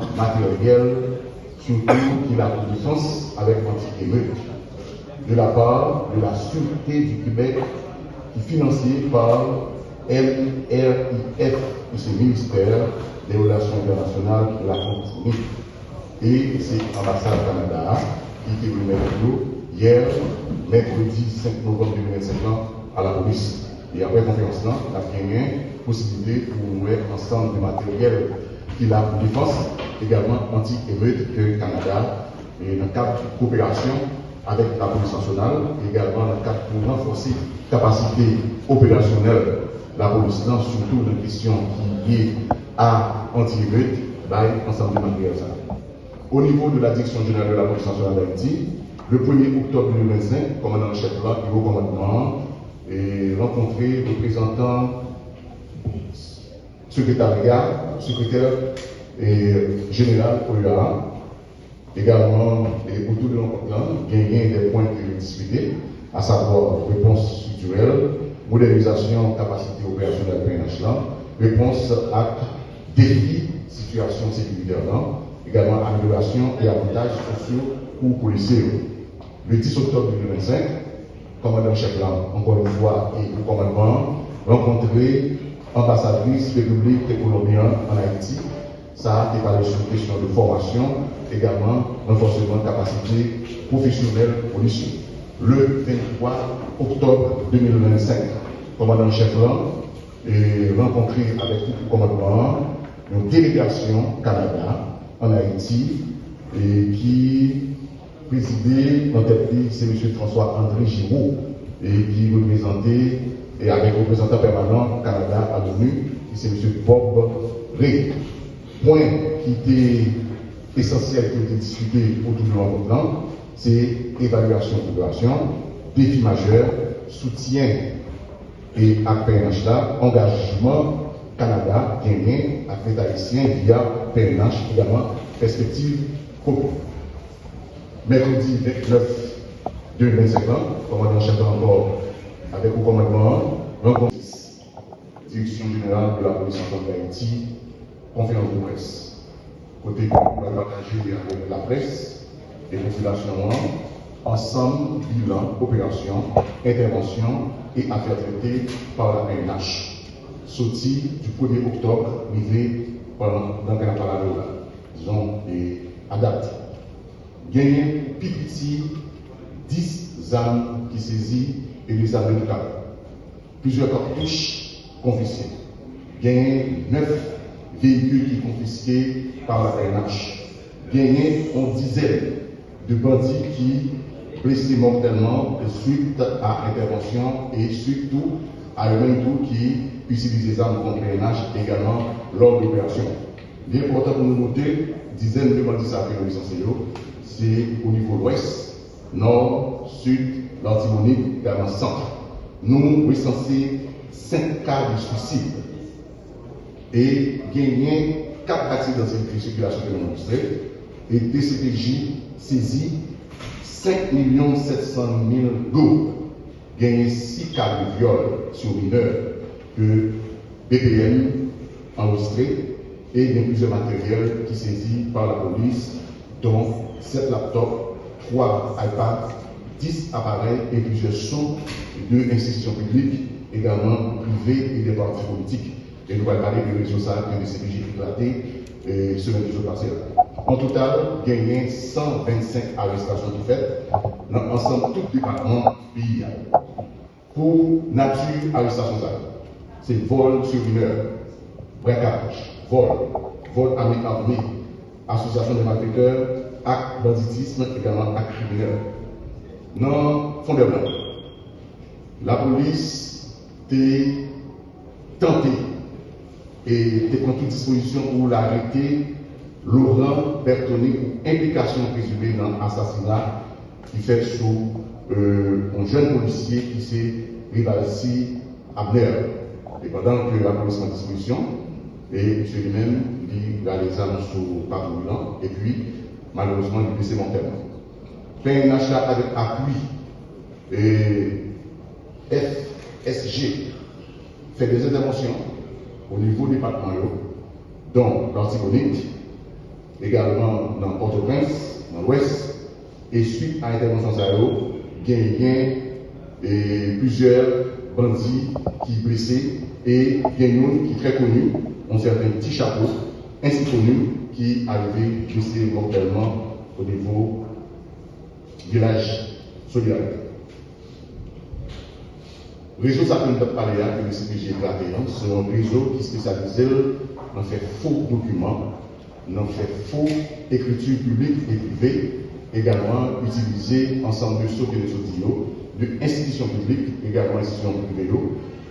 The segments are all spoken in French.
également matériel, surtout qui a pour défense avec anti-émeute, de la part de la Sûreté du Québec, qui est financée par LRIF, qui est le ministère des Relations internationales de la francophonie. Et c'est l'ambassade Canada qui était remis hier, mercredi 5 novembre 2025, à la police. Et après la conférence, on a gagné la possibilité pour nous mettre ensemble de matériel qu'il a pour défense, également anti-émeute que Canada, et dans le cadre de coopération avec la police nationale, également dans le cadre pour renforcer la capacité opérationnelle de la police, surtout dans les questions qui liées à anti-émeute, ensemble de matériel. Au niveau de la direction générale de la police nationale d'Haïti, le 1er octobre 2025, le commandant en chef là, au commandement, et rencontré représentants secrétaire général OUA, également et autour de l'encontre, gagner des points que discutés, à savoir réponse structurelle, modernisation, capacité opérationnelle PNH, réponse à défis, situation sécuritaire, également amélioration et avantages sociaux pour policiers. Le 10 octobre 2025, commandant chef là, encore une fois, et le commandement, rencontré ambassadrice République colombienne en Haïti. Ça a été parlé sur question de formation, également renforcement de capacité professionnelle policière. Le 23 octobre 2025, commandant chef là, est rencontré avec tout le commandement une délégation Canada en Haïti et qui présidé dans tête c'est M. François-André Giraud et qui représentait et avec représentant permanent Canada à l'ONU, c'est M. Bob Ray. Point qui était essentiel qui a été discuté autour de l'encontre, c'est évaluation de population, défi majeur, soutien et PNH là, engagement Canada gagné avec haïtien via PNH, également perspective commune. Mercredi 29 2025, commandant chef encore avec le commandement, rencontre direction générale de la police nationale d'Haïti, conférence de presse. Côté qu'on va partager avec la presse, les populations ensemble, bilan, opération, intervention et affaires traitées par la PNH. Sorti du 1er octobre, arrivé dans la parole, disons, et à date. Gagné petit 10 armes qui saisies et des armes de cartes. Plusieurs cartouches confisquées. Gagné 9 véhicules qui confisqués par la PNH. Gagné une dizaine de bandits qui blessés mortellement suite à intervention et surtout à eux-mêmes qui utilisent les armes contre PNH également lors de l'opération. Il est important pour nous noter dizaines de bandits à c'est au niveau ouest, nord, sud, l'Antibonite, également centre. Nous recensons 5 cas de suicide et gagné 4 accidents de circulation que nous montrons et DCPJ saisit 5 700 000 go, gagné 6 cas de viol sur mineurs que BPM enregistré et il y a plusieurs matériels qui saisis par la police, dont 7 laptops, 3 iPads, 10 appareils et plusieurs sons de institutions publiques, également privées et des partis politiques. Et nous allons parler de réseaux sociaux de CPJ éclatés semaine du jour passé. En total, gagné 125 arrestations qui faites dans l'ensemble tout département du pays. Pour nature arrestation, c'est vol sur mineur, braquage, vol armé, association de malfaiteurs, acte banditisme, également acte criminel. Non, fondamentalement, la police a tenté et pris toute disposition pour l'arrêter Laurent Bertoni pour implication présumée dans l'assassinat qui fait sous un jeune policier qui s'est Rivalsi Abner. Et pendant que la police est en disposition, et M. lui-même, il a les armes sous patrouillant, et puis, malheureusement, il est blessé mortellement. PNH avec appui et FSG fait des interventions au niveau départemental, dont l'Antibonite, également dans Port-au-Prince, dans l'Ouest, et suite à l'intervention de il y a plusieurs bandits qui blessés et il y a qui très connus, un certain petit chapeau, ainsi connu, qui arrivé blessé mortellement au niveau village solidaire. Le réseau ça peut parler que le CPJ est gardé, c'est un réseau qui spécialise dans fait faux documents, dans fait faux écriture publique et privée, également utiliser ensemble de sauts et de sautillots, de institutions publiques, également institutions privées,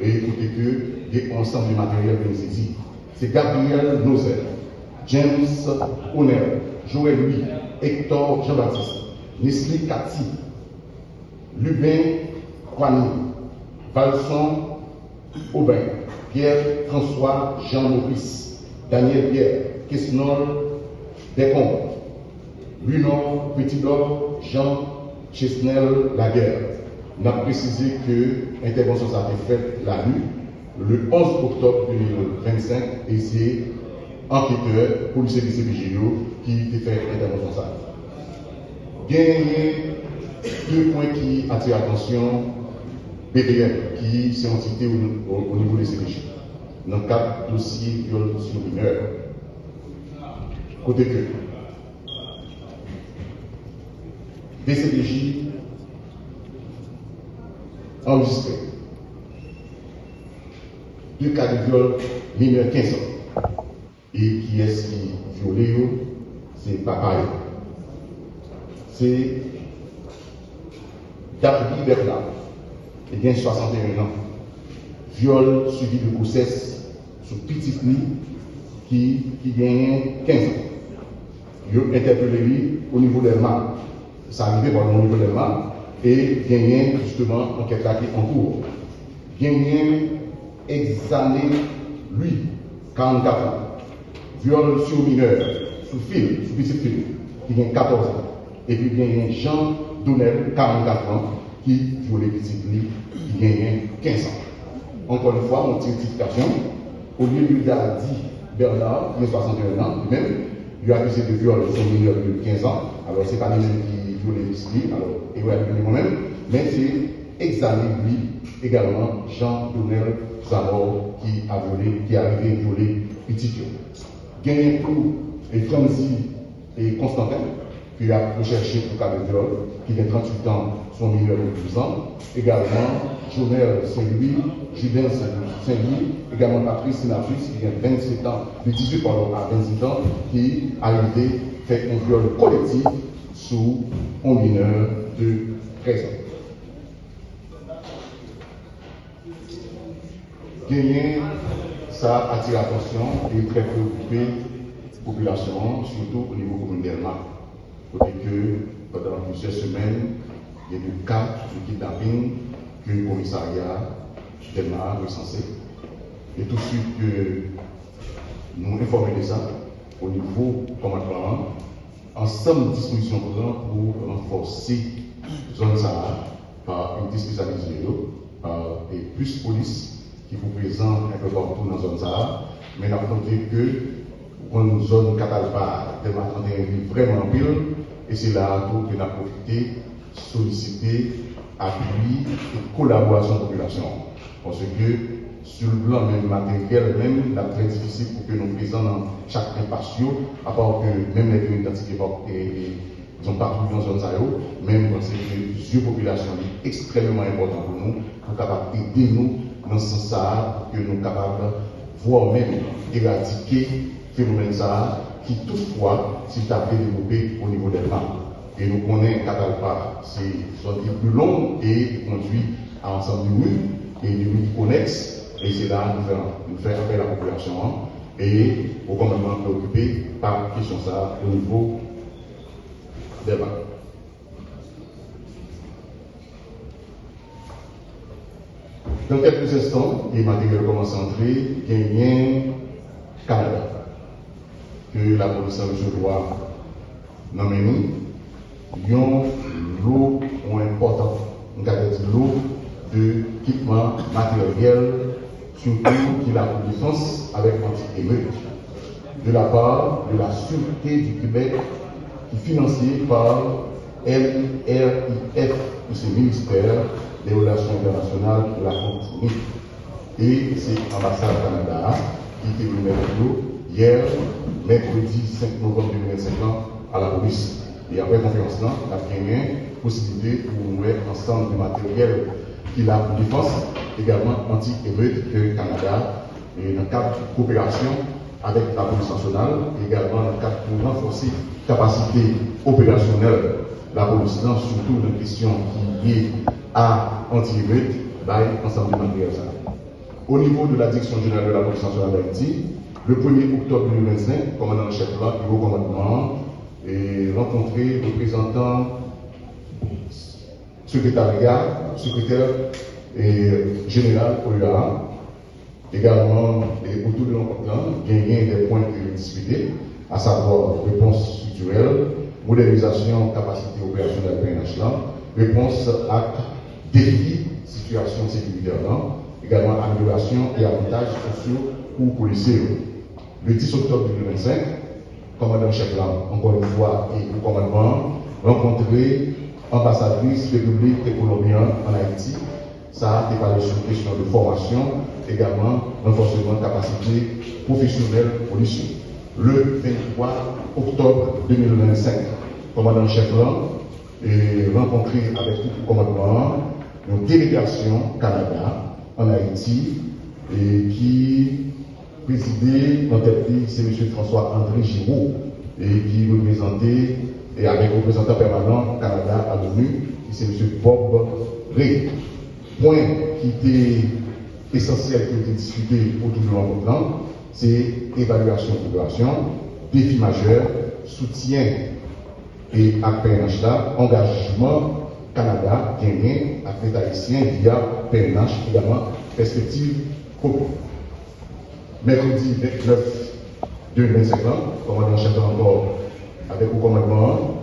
et écoutez que des ensemble de matériel de saisi. C'est Gabriel Nozel, James Honel, Joël Louis, Hector Jean-Baptiste, Nestlé Cathy, Lubin Kwani, Valson Aubin, Pierre-François Jean-Maurice, Daniel Pierre, Quesnol Descombes, Lunon Petit-Dor, Jean Chesnel Laguerre. On a précisé que l'intervention a été faite la nuit, le 11 octobre 2025, et c'est enquêteur, policier de CPJ qui a fait l'intervention. Il y a deux points qui attirent l'attention. BPM, qui est une entité au niveau des CPJ, dans le cadre du dossier viol sur mineur. Côté que, des CPJ enregistrés, 2 cas de viol mineur 15 ans. Et qui est-ce qui violé? C'est papa. C'est David Bernard. Il gagne 61 ans. Viol suivi de grossesse sur petite nuit qui gagne 15 ans. Il a interpellé lui au niveau des mains. Ça arrivait au niveau des mains et gagne justement enquête là qui est en cours. Gagne examiné lui 44 ans. Viol sur mineur, sur fil, sur petite fille, qui gagne 14 ans. Et puis gagne Jean Donnel, 44 ans, qui violait petite fille, qui gagne 15 ans. Encore une fois, mon rectification, au lieu de Dadi Bernard, qui a 61 ans, lui-même, lui a accusé de viol sur mineur de 15 ans. Alors, ce n'est pas lui qui violait petite alors, il va le moi-même, mais c'est examiné lui également, Jean Donnel Zamor, qui a violé, qui est arrivé à violer petite fille. Gagné Clou et Franzi et Constantin, qui a recherché pour cas de viol, qui a 38 ans, son mineur de 12 ans. Également, Jonel Saint-Louis, Julien Saint-Louis, également Patrice Sinafus, qui a 27 ans, de 18 à 28 ans, qui a arrivé fait un viol collectif sous un mineur de 13 ans. Gagné, ça attire l'attention et très préoccupé la population, surtout au niveau communautaire. Côté que pendant plusieurs semaines, il y a des cas de kidnapping que le commissariat Delma a recensé. Et tout de suite que nous informons de ça au niveau commandement, ensemble de dispositions pour renforcer la zone Sahara par une spécialisée et plus police qui vous présente un peu partout dans la zone Sahara, mais nous avons compté que une zone Catalpa est vraiment pile, et c'est là que nous avons profité, solliciter, appui et collaboration de la population. Parce que sur le plan même matériel, même, c'est très difficile pour que nous présents dans chaque impatio, à part que même les identités ils ont partout dans la zone Sahara, même parce que les populations est extrêmement important pour nous, pour capable aider nous dans ce sens que nous sommes capables, voire même éradiquer le phénomène ça, qui toutefois s'est développé au niveau des femmes. Et nous connaissons Catalpa, c'est une zone plus longue et conduit à ensemble de rues et de rues connexes. Et c'est là nous faisons appel à la population et au commandement préoccupé par la question ça au niveau des femmes. Dans quelques instants, les matériels commencent à entrer, il y a un Canada que la police recevoir dans mes nous, il y a l'eau important, on a dit l'eau d'équipement matériel, surtout qui la défense avec anti-émeute. de la part de la Sûreté du Québec qui est financée par LRIF, ce ministère des Relations internationales de la francophonie. Et c'est l'ambassade Canada qui était venu avec nous hier, mercredi 5 novembre 2025, à la police. Et après la conférence, on a gagné possibilité pour nous mettre ensemble de matériel qu'il a pour défense, également anti-émeute du Canada, et dans le cadre de coopération avec la police nationale, également dans le cadre pour renforcer la capacité opérationnelle de la police, surtout dans les questions qui liées à anti-émeute, ensemble de matériel. Au niveau de la direction générale de la police nationale d'Haïti, le 1er octobre 2025, commandant le chef là, et au commandement, et rencontré le représentant secrétaire général OEA, également autour de l'encontre, gagner des points de discuter, à savoir réponse structurelle, modernisation, capacité opérationnelle PNH, réponse à défis, situation sécuritaire, également amélioration et avantages sociaux pour policiers. Le 10 octobre 2025, commandant-chef là, encore une fois, et au commandement, rencontré ambassadrice République colombienne en Haïti. Ça a été parlé sur question de formation, également renforcement de capacité professionnelle policière. Le 23 octobre 2025, commandant-chef là, est rencontré avec tout le commandement une délégation Canada en Haïti et qui présidé en tête c'est M. François-André Giraud et qui représentait et avec représentant permanent Canada à l'ONU, c'est M. Bob Ray. Point qui était essentiel qui a été discuté autour de l'encontre, c'est évaluation de population, défi majeur, soutien et à PNH là, engagement Canada gagné à l'État haïtien via PNH également perspective commune. Mercredi 29 2025, commandant chef encore avec le commandement,